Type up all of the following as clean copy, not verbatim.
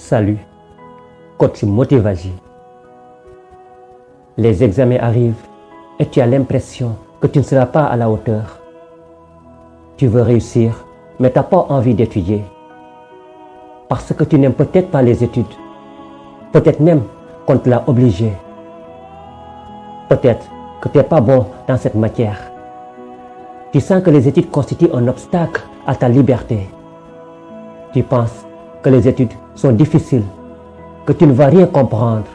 Salut, coach Motivagie. Les examens arrivent et tu as l'impression que tu ne seras pas à la hauteur. Tu veux réussir, mais tu n'as pas envie d'étudier. Parce que tu n'aimes peut-être pas les études. Peut-être même qu'on te l'a obligé. Peut-être que tu n'es pas bon dans cette matière. Tu sens que les études constituent un obstacle à ta liberté. Tu penses que les études sont difficiles, que tu ne vas rien comprendre.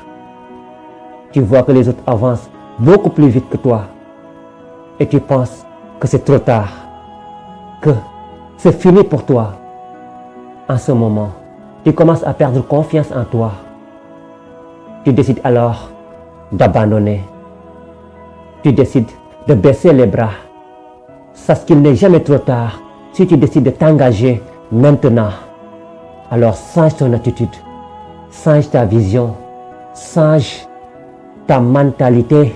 Tu vois que les autres avancent beaucoup plus vite que toi. Et tu penses que c'est trop tard, que c'est fini pour toi. En ce moment, tu commences à perdre confiance en toi. Tu décides alors d'abandonner. Tu décides de baisser les bras. Sache qu'il n'est jamais trop tard si tu décides de t'engager maintenant. Alors change ton attitude, change ta vision, change ta mentalité.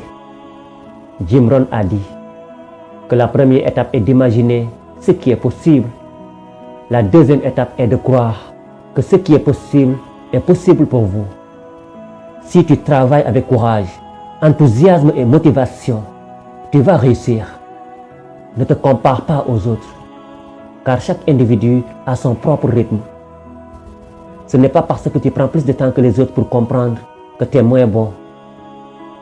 Jim Rohn a dit que la première étape est d'imaginer ce qui est possible. La deuxième étape est de croire que ce qui est possible pour vous. Si tu travailles avec courage, enthousiasme et motivation, tu vas réussir. Ne te compare pas aux autres, car chaque individu a son propre rythme. Ce n'est pas parce que tu prends plus de temps que les autres pour comprendre que tu es moins bon.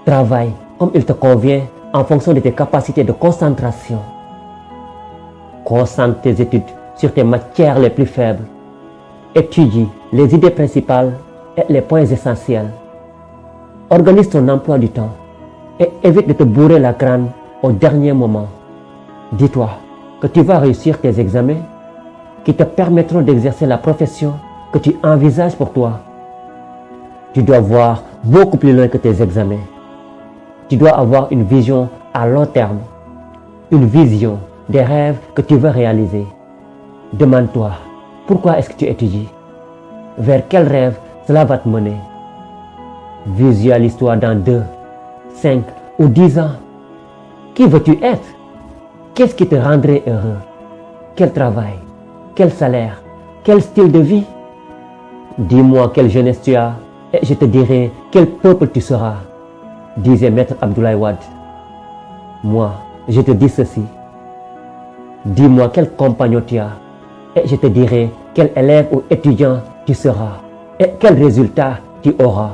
Travaille comme il te convient en fonction de tes capacités de concentration. Concentre tes études sur tes matières les plus faibles. Étudie les idées principales et les points essentiels. Organise ton emploi du temps et évite de te bourrer la crâne au dernier moment. Dis-toi que tu vas réussir tes examens qui te permettront d'exercer la profession que tu envisages pour toi. Tu dois voir beaucoup plus loin que tes examens. Tu dois avoir une vision à long terme, une vision des rêves que tu veux réaliser. Demande-toi, pourquoi est-ce que tu étudies? Vers quel rêve cela va te mener? Visualise-toi dans 2, 5 ou 10 ans. Qui veux-tu être? Qu'est-ce qui te rendrait heureux? Quel travail? Quel salaire? Quel style de vie? Dis-moi quelle jeunesse tu as et je te dirai quel peuple tu seras, disait Maître Abdoulaye Wade. Moi, je te dis ceci. Dis-moi quel compagnon tu as et je te dirai quel élève ou étudiant tu seras et quel résultat tu auras.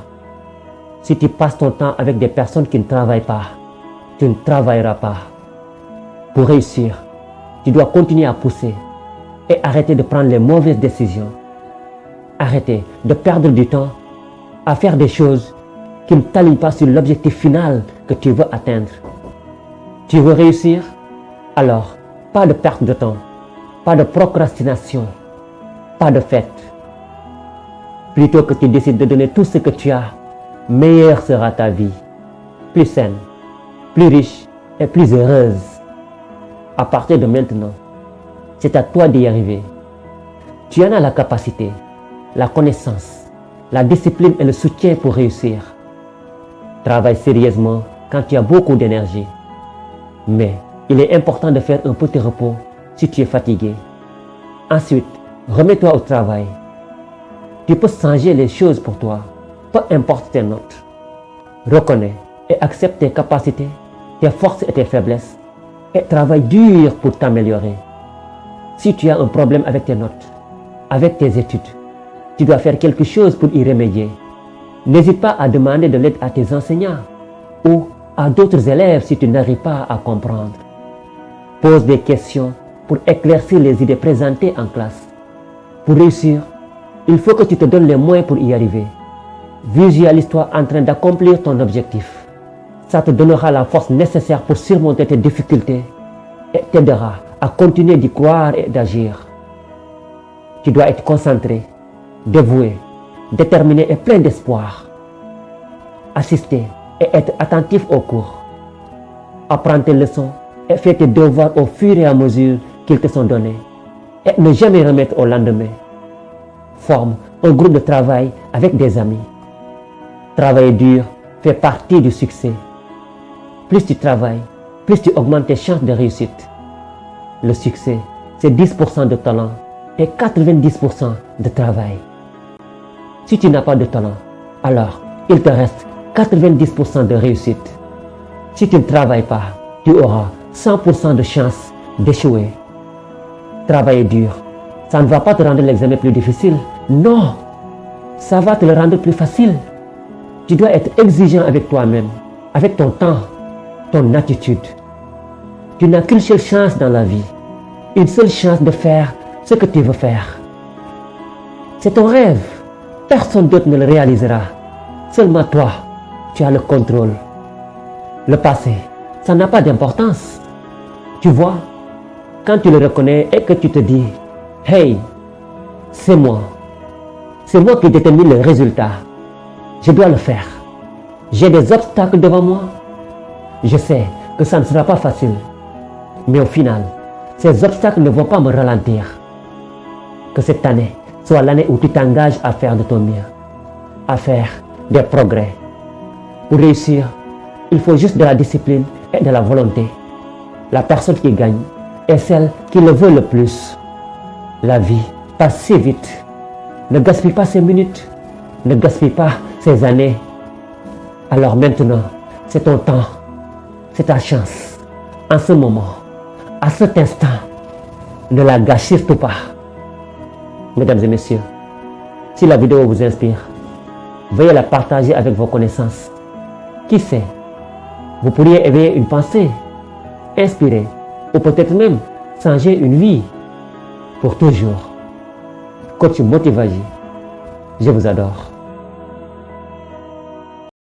Si tu passes ton temps avec des personnes qui ne travaillent pas, tu ne travailleras pas. Pour réussir, tu dois continuer à pousser et arrêter de prendre les mauvaises décisions. Arrêter de perdre du temps à faire des choses qui ne t'alignent pas sur l'objectif final que tu veux atteindre. Tu veux réussir? Alors, pas de perte de temps, pas de procrastination, pas de fête. Plutôt que tu décides de donner tout ce que tu as, meilleure sera ta vie, plus saine, plus riche et plus heureuse. À partir de maintenant, c'est à toi d'y arriver. Tu en as la capacité, la connaissance, la discipline et le soutien pour réussir. Travaille sérieusement quand tu as beaucoup d'énergie. Mais il est important de faire un petit repos si tu es fatigué. Ensuite, remets-toi au travail. Tu peux changer les choses pour toi, peu importe tes notes. Reconnais et accepte tes capacités, tes forces et tes faiblesses et travaille dur pour t'améliorer. Si tu as un problème avec tes notes, avec tes études, tu dois faire quelque chose pour y remédier. N'hésite pas à demander de l'aide à tes enseignants ou à d'autres élèves si tu n'arrives pas à comprendre. Pose des questions pour éclaircir les idées présentées en classe. Pour réussir, il faut que tu te donnes les moyens pour y arriver. Visualise-toi en train d'accomplir ton objectif. Ça te donnera la force nécessaire pour surmonter tes difficultés et t'aidera à continuer d'y croire et d'agir. Tu dois être concentré, dévoué, déterminé et plein d'espoir. Assister et être attentif aux cours. Apprends tes leçons et fais tes devoirs au fur et à mesure qu'ils te sont donnés. Et ne jamais remettre au lendemain. Forme un groupe de travail avec des amis. Travailler dur fait partie du succès. Plus tu travailles, plus tu augmentes tes chances de réussite. Le succès, c'est 10% de talent et 90% de travail. Si tu n'as pas de talent, alors il te reste 90% de réussite. Si tu ne travailles pas, tu auras 100% de chance d'échouer. Travailler dur, ça ne va pas te rendre l'examen plus difficile. Non, ça va te le rendre plus facile. Tu dois être exigeant avec toi-même, avec ton temps, ton attitude. Tu n'as qu'une seule chance dans la vie, une seule chance de faire ce que tu veux faire. C'est ton rêve, personne d'autre ne le réalisera. Seulement toi, tu as le contrôle. Le passé, ça n'a pas d'importance. Tu vois, quand tu le reconnais et que tu te dis, hey, c'est moi qui détermine le résultat. Je dois le faire. J'ai des obstacles devant moi. Je sais que ça ne sera pas facile. Mais au final, ces obstacles ne vont pas me ralentir. Que cette année soit l'année où tu t'engages à faire de ton mieux, à faire des progrès. Pour réussir, il faut juste de la discipline et de la volonté. La personne qui gagne est celle qui le veut le plus. La vie passe si vite. Ne gaspille pas ces minutes. Ne gaspille pas ces années. Alors maintenant, c'est ton temps. C'est ta chance. En ce moment, à cet instant, ne la gâche surtout pas. Mesdames et messieurs, si la vidéo vous inspire, veuillez la partager avec vos connaissances. Qui sait, vous pourriez éveiller une pensée, inspirer ou peut-être même changer une vie pour toujours. Coach Motivagi, je vous adore.